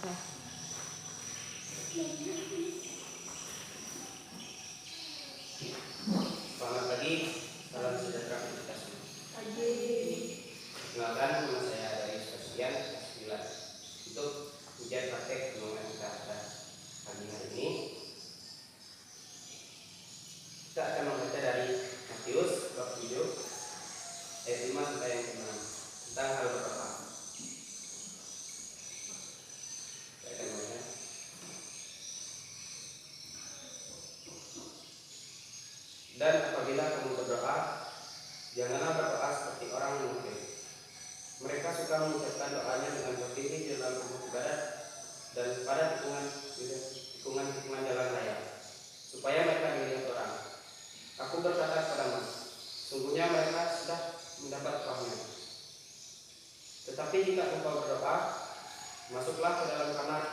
Selamat pagi, salam sejahtera untuk kita semua. Perkenalkan, nama saya dari Sebastian Kelas 9 untuk ujian praktek pengembangan kita pada pagi hari ini. Kita akan membaca dari Matius bab 7 ayat 5 sampai yang 6 tentang hal berdoa. Saya akan membaca. Dan apabila kamu berdoa, janganlah berdoa seperti orang munafik. Mereka suka mengucapkan doanya dengan berdiri di dalam rumah ibadat dan pada tikungan jalan raya, supaya mereka dilihat orang. Aku berkata kepadamu, sungguhnya mereka sudah mendapat upahnya. Tetapi jika engkau berdoa, masuklah ke dalam kamar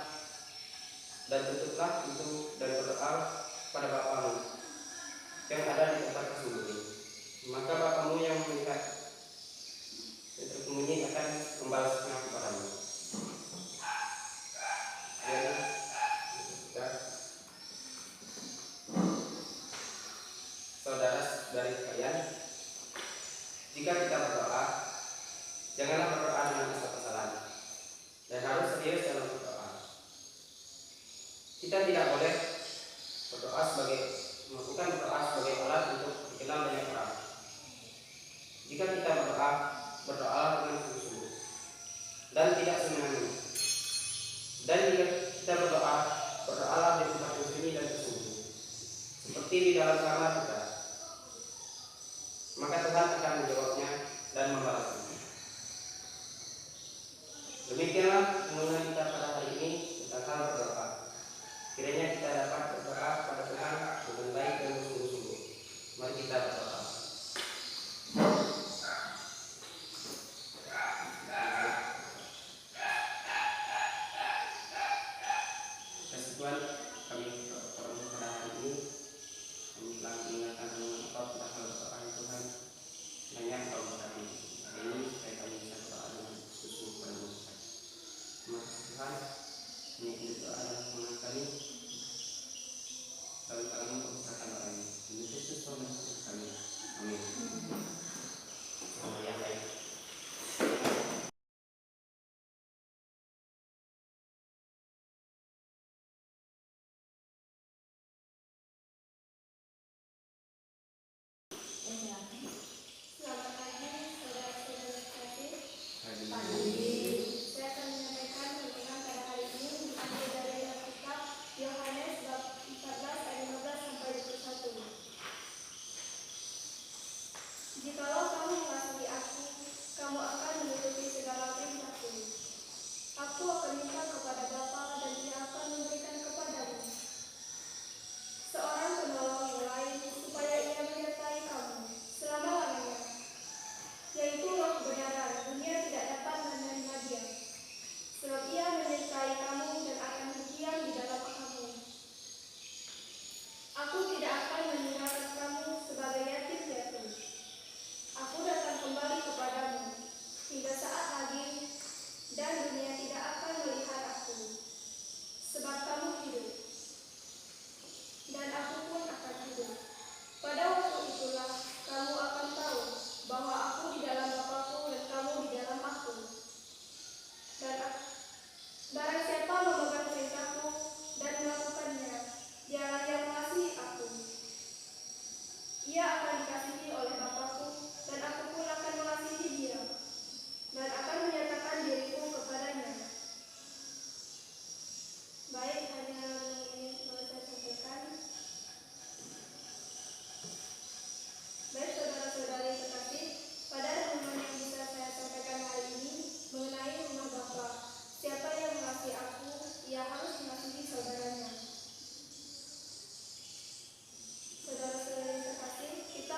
dan tutuplah pintu dan berdoa pada Bapamu yang ada di tempat tersembunyi. Maka Bapamu yang melihat yang tersembunyi akan membalasnya kepadamu. Saudara-saudari sekalian, jika kita berdoa, janganlah berdoa dengan asal-asalan dan harus serius dalam berdoa. Kita tidak boleh melakukan berdoa sebagai alat untuk dikenal banyak orang. Jika kita berdoa dengan sungguh-sungguh dan tidak semena-mena. Dan jika kita berdoalah di tempat yang sunyi dan tersembunyi, seperti di dalam kamar kita, maka Tuhan akan menjawabnya dan membalasnya. Demikianlah mengenai kita pada hari ini tentang hal berdoa. Kiranya kita dapat berdoa pada Tuhan dengan baik dan sungguh-sungguh. Mari kita berdoa. Kasih Tuhan, kami pada hari ini kami telah mendengarkan Engkau tentang hal berdoa Tuhan. Kiranya Engkau berkati hari ini supaya kami bisa berdoa dengan sungguh penuh. Terima kasih Tuhan. Ini doa dan permohonan kami. Lalu kami mempersilakan doa ini. Demi Kristus Tuhan kami. Amin. Yang baik. Selamat pagi, saudara-saudara sekalian. Pagi. Saya akan menyampaikan renungan pada hari ini diambil dari Alkitab Yohanes bab 14 ayat 15 sampai 21. Jikalau kamu mengasihi aku, kamu akan mengikuti segala perintahku. Aku akan minta kepada Bapa dan Ia akan memberikan kepadamu seorang penolong yang lain supaya Ia menyertai kamu selama-lamanya, yaitu Roh kebenaran. Dunia tidak dapat menerima Dia, sebab Ia menyertai kamu dan akan berdiam di dalam kamu. Aku tidak akan meninggalkan kamu sebagai yatim piatu. Aku datang kembali kepadamu hingga saat lagi, dan dunia tidak akan melihat aku, sebab kamu hidup, dan aku pun akan hidup. Pada waktu itulah kamu akan tahu bahwa aku di dalam Bapa-Ku dan kamu di dalam aku. Dan barang siapa memegang perintahku dan melakukannya, dialah yang mengasihi aku. Ia akan dikasihi oleh Bapa-Ku, dan aku pun akan mengasihi dia, dan akan menyatakan diriku kepadanya. Baik, hanya ini boleh saya sampaikan. Baik, saudara-saudari terkasih, pada renungan yang bisa saya sampaikan hari ini mengenai rumah Bapa. Siapa yang mengasihi aku, ia harus mengasihi saudaranya. Saudara-saudari terkasih, kita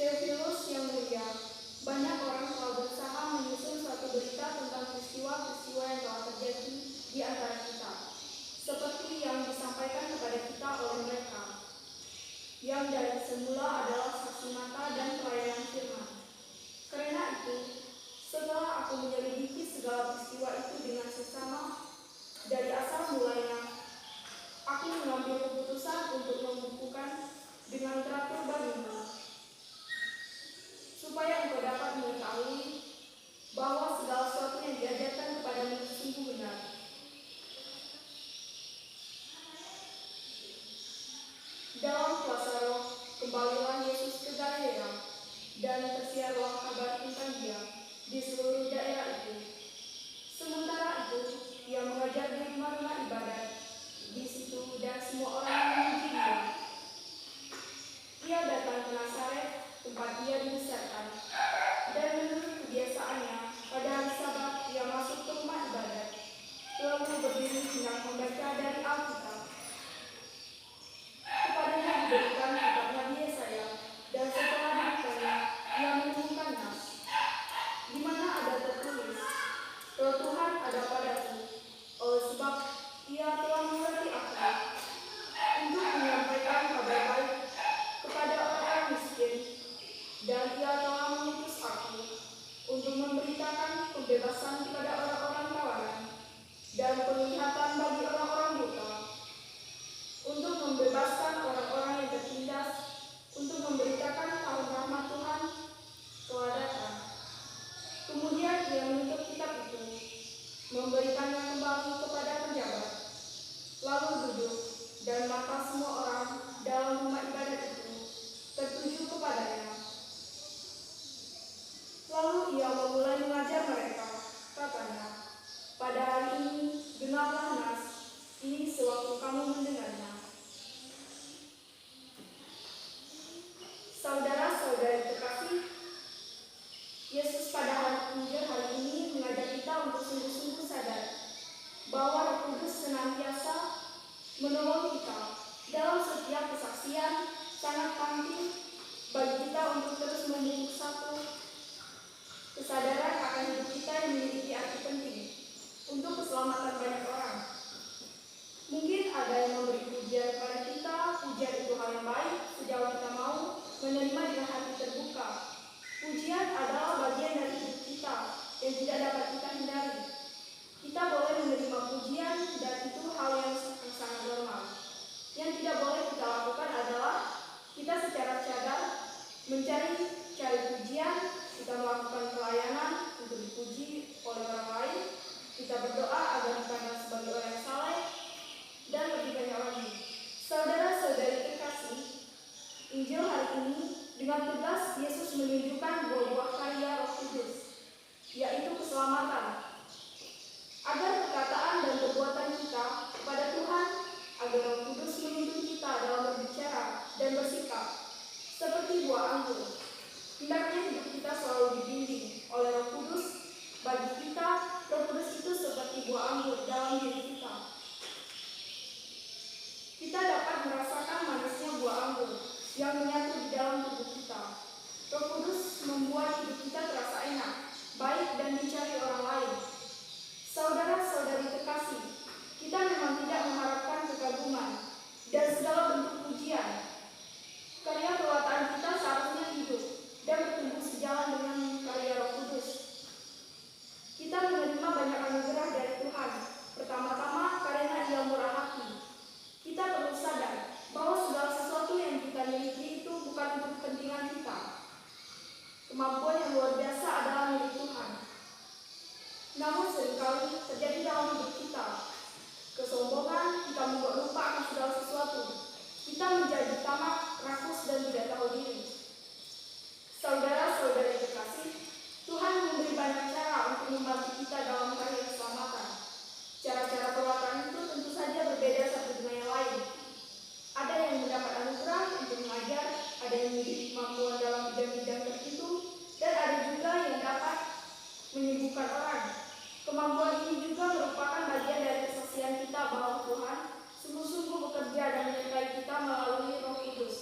Theophilus yang mulia, banyak orang telah berusaha menyusun suatu berita tentang peristiwa-peristiwa yang telah terjadi di antara kita, seperti yang disampaikan kepada kita oleh mereka, yang dari semula adalah saksi mata dan pelayanan firman. Karena itu, setelah aku menyelidiki segala peristiwa itu dengan seksama dari asal mulanya, aku mengambil keputusan untuk membukukan dengan teratur bagimu, supaya engkau dapat mengetahui bahwa segala sesuatu yang diajarkan kepadamu sungguh benar. Dalam kuasa Roh, kembalilah Yesus ke Galilea, dan tersiarlah kabar tentang Dia di seluruh daerah itu. Sementara itu, Ia mengajar di rumah-rumah ibadat di situ, dan semua orang memuji Dia. Ia datang ke Nazaret, tempat Ia dibesarkan, dan menurut kebiasaannya, pada hari Sabat Ia masuk ke rumah ibadat, lalu berdiri hendak membaca dari Alkitab. Kepadanya diberikan kitab Nabi Yesaya, dan setelah dibukanya, Ia menemukan nas, di mana ada tertulis, Roh Tuhan ada padaku, oleh sebab Ia telah mengurapi aku untuk menyampaikan kabar baik kepada orang miskin, dan Ia telah mengutus aku untuk memberitakan pembebasan kepada orang-orang tawanan dan penglihatan bagi orang-orang buta, untuk membebaskan orang-orang yang tertindas, untuk memberitakan tahun rahmat Tuhan telah datang. Kemudian Ia menutup kitab itu, memberikannya kembali kepada penjabat, lalu duduk, dan mata semua orang dalam rumah ibadat itu tertuju kepadanya. Lalu Ia memulai mengajar mereka, katanya, pada hari ini genaplah nas ini sewaktu kamu mendengarnya. Saudara-saudari terkasih, Yesus pada hari Injil hari ini mengajak kita untuk sungguh-sungguh sadar bahwa Roh Kudus senantiasa menolong kita dalam setiap kesaksian. Sangat penting bagi kita untuk terus membentuk satu kesadaran akan hidup kita yang memiliki arti penting untuk keselamatan banyak orang. Mungkin ada yang memberi pujian kepada kita, pujian itu hal yang baik sejauh kita mau menerima dengan hati terbuka. Pujian adalah bagian dari hidup kita yang tidak dapat kita hindari. Kita boleh menerima pujian dan itu hal yang sangat normal. Yang tidak boleh kita lakukan adalah kita secara cadar mencari pujian, kita melakukan pelayanan untuk dipuji oleh orang lain, kita berdoa agar dipandang sebagai orang yang saleh, dan lebih banyak lagi. Saudara-saudari terkasih, Injil hari ini dengan tegas Yesus menunjukkan buah-buah karya Roh Kudus, yaitu keselamatan, agar perkataan dan perbuatan kita kepada Tuhan, agar Roh Kudus menuntun kita dalam berbicara dan bersikap seperti buah anggur. Hendaknya hidup kita selalu dibimbing oleh Roh Kudus. Bagi kita, Roh Kudus itu seperti buah anggur dalam diri kita. Kita dapat merasakan manisnya buah anggur yang menyatu di dalam tubuh kita. Roh Kudus membuat hidup kita terasa enak, baik, dan dicari orang lain. Saudara-saudari terkasih, kita memang tidak mengharapkan kekaguman dan segala bentuk pujian. Karya perbuatan kita seharusnya hidup dan bertumbuh sejalan dengan karya Roh Kudus. Kita menerima banyak anugerah dari Tuhan, pertama-tama karena Ia murah hati. Kita perlu sadar bahwa segala sesuatu yang kita miliki itu bukan untuk kepentingan kita. Kemampuan yang luar biasa adalah milik Tuhan. Namun seringkali terjadi dalam hidup kita. Kesombongan, kita membuat lupa akan segala sesuatu. Kita menjadi tamak, rakus, dan tidak tahu diri. Saudara-saudari terkasih, Tuhan memberi banyak cara untuk membantu kita dalam karya keselamatan. Cara-cara perbuatan itu tentu saja berbeda satu dengan yang lain. Ada yang mendapat anugerah untuk mengajar, ada yang memiliki kemampuan dalam bidang-bidang tertentu, dan ada juga yang dapat menyembuhkan orang. Kemampuan ini juga merupakan bagian dari kesaksian kita bahwa Tuhan sungguh-sungguh bekerja dan menyertai kita melalui Roh Kudus.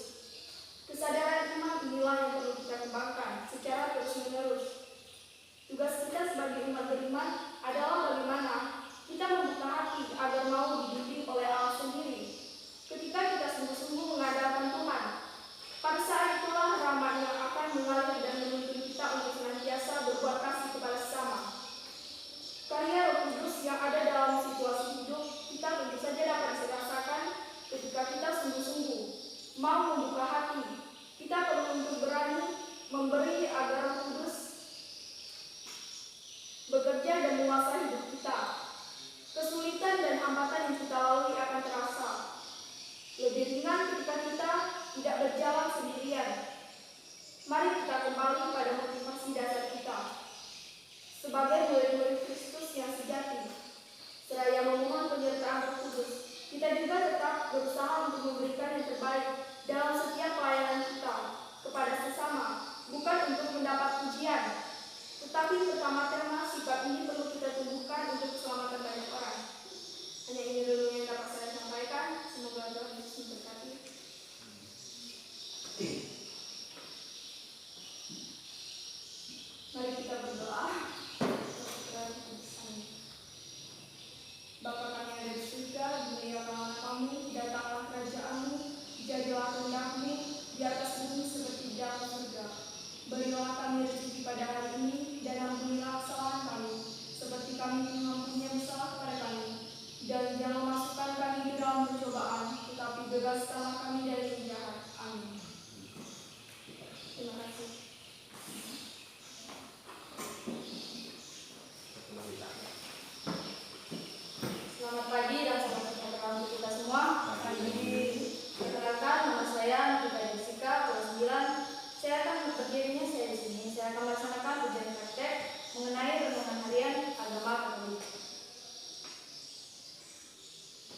saya akan melaksanakan ujian praktek mengenai renungan harian agama Katolik.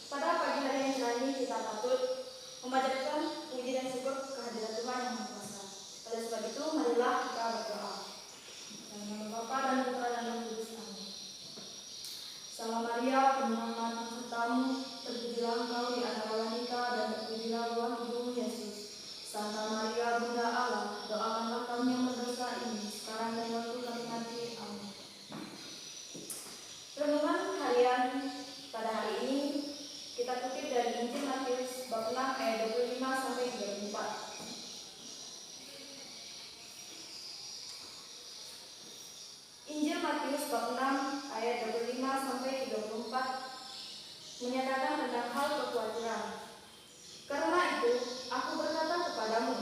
Pada pagi hari yang cerah ini kita patut memanjatkan puji dan syukur kehadirat Tuhan yang Maha Kuasa. Oleh sebab itu, marilah kita berdoa. Dalam nama Bapa dan Putra dan Roh Kudus. Amin. Salam Maria, penuh rahmat Tuhan sertamu, terpujilah engkau di antara wanita dan terpujilah buah ibumu Yesus. Santa Maria, Bunda Allah, doakanlah kami yang berdosa ini sekarang dan waktu kami mati. Amin. Renungan harian pada hari ini kita kutip dari Injil Matius bab 6 ayat 25 sampai 34. Injil Matius bab 6 ayat 25 sampai 34 menyatakan tentang hal kekhawatiran. Karena itu, aku berkata kepadamu,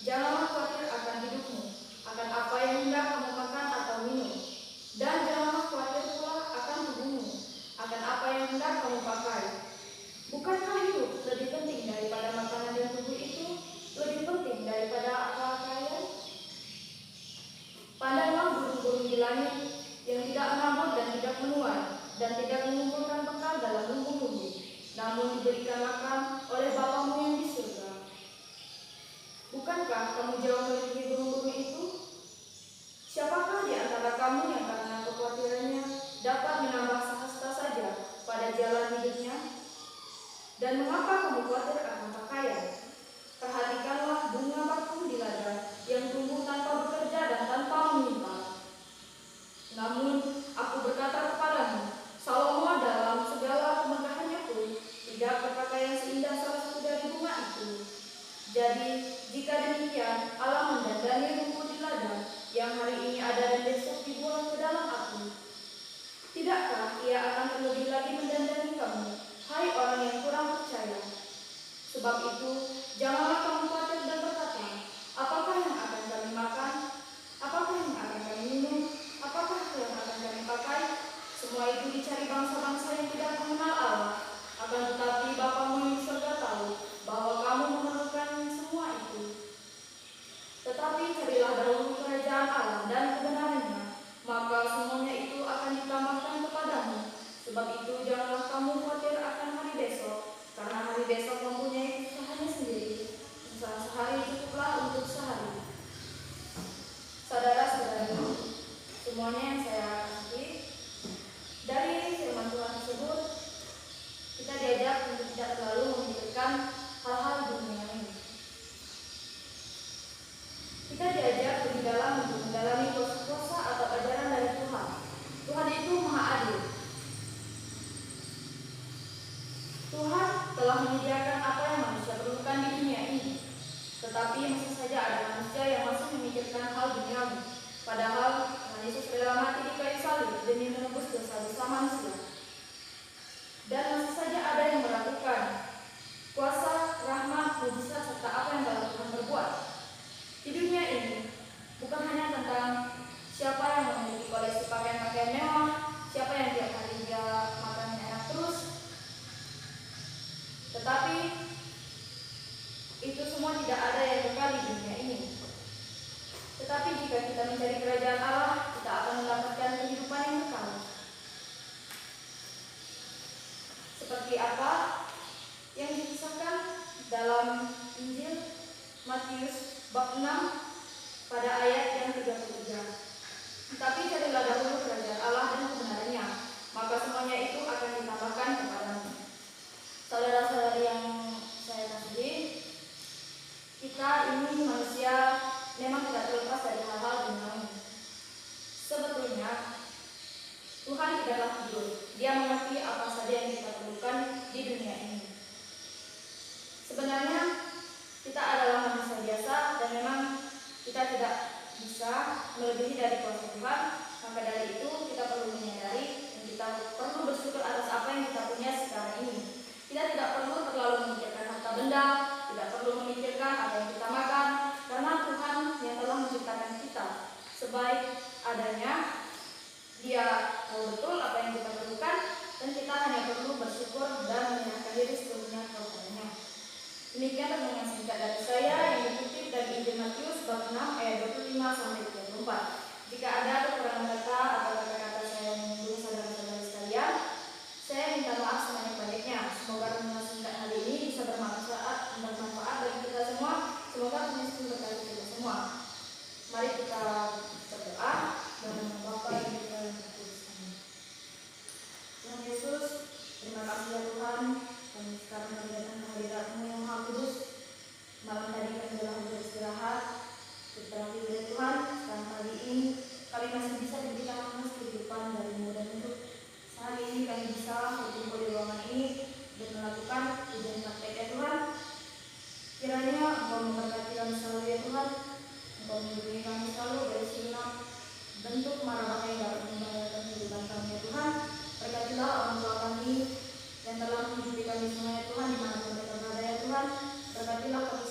janganlah khawatir akan hidupmu, akan apa yang hendak kamu makan atau minum, dan janganlah khawatir pula akan tubuhmu, akan apa yang hendak kamu pakai. Bukankah hidup lebih penting daripada makanan dan tubuh itu lebih penting daripada akal kalian? Pandanglah burung-burung di langit yang tidak menabur dan tidak menuai dan tidak mengumpulkan bekal dalam lumbung-lumbung, namun diberikan makan oleh Bapamu yang di surga. Bukankah kamu jauh melebihi burung-burung itu? Siapakah di antara kamu yang karena kekhawatirannya dapat menambah sehasta saja pada jalan hidupnya? Dan mengapa kamu khawatir akan pakaian? Perhatikanlah bunga bakung di ladang yang tumbuh tanpa bekerja dan tanpa menyimpan. Namun aku berkata kepadamu, Salomo dalam segala kemegahannya pun tidak berpakaian seindah salah satu dari bunga itu. Jadi jika demikian Allah mendandani rumput di ladang yang hari ini ada dan besok dibuang ke dalam api, tidakkah Ia akan terlebih lagi mendandani kamu, hai orang yang kurang percaya? Sebab itu janganlah kamu khawatir dan berkata, apakah yang akan kami makan? Apakah yang akan kami minum? Apakah yang akan kami pakai? Semua itu dicari bangsa-bangsa yang tidak mengenal Allah. Akan tetapi Bapamu yang di surga tahu bahwa kamu memerlukan semua itu. Tetapi carilah dahulu kerajaan Allah dan kebenarannya, maka semuanya itu akan ditambahkan kepadamu. Sebab itu janganlah kamu khawatir akan hari besok, karena hari besok mempunyai usahanya sendiri. Usaha sehari cukuplah untuk sehari. Saudara-saudari, semuanya yang saya kasih, dari firman Tuhan tersebut kita diajak untuk tidak terlalu memikirkan hal-hal dunia ini. Kita diajak lebih dalam untuk mendalami kuasa atau ajaran dari Tuhan. Tuhan itu Maha Adil. Tuhan telah menyediakan apa yang manusia perlukan di dunia ini. Tetapi masih saja ada manusia yang masih memikirkan hal duniawi. Padahal Tuhan Yesus rela mati di kayu salib demi menebus dosa-dosa manusia. Dan masih saja ada yang meragukan kuasa, rahmat, mujizat serta apa yang dalam Tuhan berbuat. Di dunia ini bukan hanya tentang siapa yang memiliki koleksi pakaian-pakaian mewah, siapa yang tiap hari dia makan enak terus. Tetapi itu semua tidak ada yang kekal di dunia ini. Tetapi jika kita mencari kerajaan Allah, kita akan mendapatkan kehidupan yang kekal. Seperti apa yang dikisahkan dalam Injil Matius bab 6 pada ayat yang 33. Tetapi carilah dahulu kerajaan Allah dan kebenarannya, maka semuanya itu akan ditambahkan kepadamu. Saudara-saudari yang saya kasihi, kita ini manusia memang tidak terlepas dari hal-hal duniawi. Sebetulnya Tuhan tidaklah tidur. Dia mengerti apa saja yang kita perlukan di dunia ini. Sebenarnya kita adalah manusia biasa dan memang kita tidak bisa melebihi dari kuasa Tuhan. Maka dari itu kita perlu menyadari dan kita perlu bersyukur atas apa yang kita punya sekarang ini. Kita tidak perlu terlalu memikirkan harta benda, tidak perlu memikirkan apa yang kita makan, karena Tuhan yang telah menciptakan kita sebaik adanya. Dia tahu betul apa yang kita perlukan dan kita hanya perlu bersyukur dan menyerahkan diri sepenuhnya kepadanya. Demikian renungan singkat dari saya yang dikutip Tuhan Yesus berkati kita semua. Mari kita berdoa dan Bapa yang di dalam Kudus. Tuhan Yesus, terima kasih ya Tuhan, kami sekarang kami datang ke hadirat-Mu yang Maha Kudus. Malam tadi kami telah beristirahat, setelah tidur ya Tuhan, sekarang pagi ini kami masih bisa diberikan akses kehidupan dari-Mu, dan untuk saat ini kami bisa berkumpul di ruangan ini dan melakukan ujian praktek ya Tuhan. Kiranya Engkau memberkati kami selalu ya Tuhan, Engkau melindungi kami selalu dari segala bentuk mara bahaya yang dapat membahayakan kehidupan kami ya Tuhan. Berkatilah orang tua kami yang telah menghidupi kami semua ya Tuhan, dimanapun mereka berada ya Tuhan. Berkatilah kami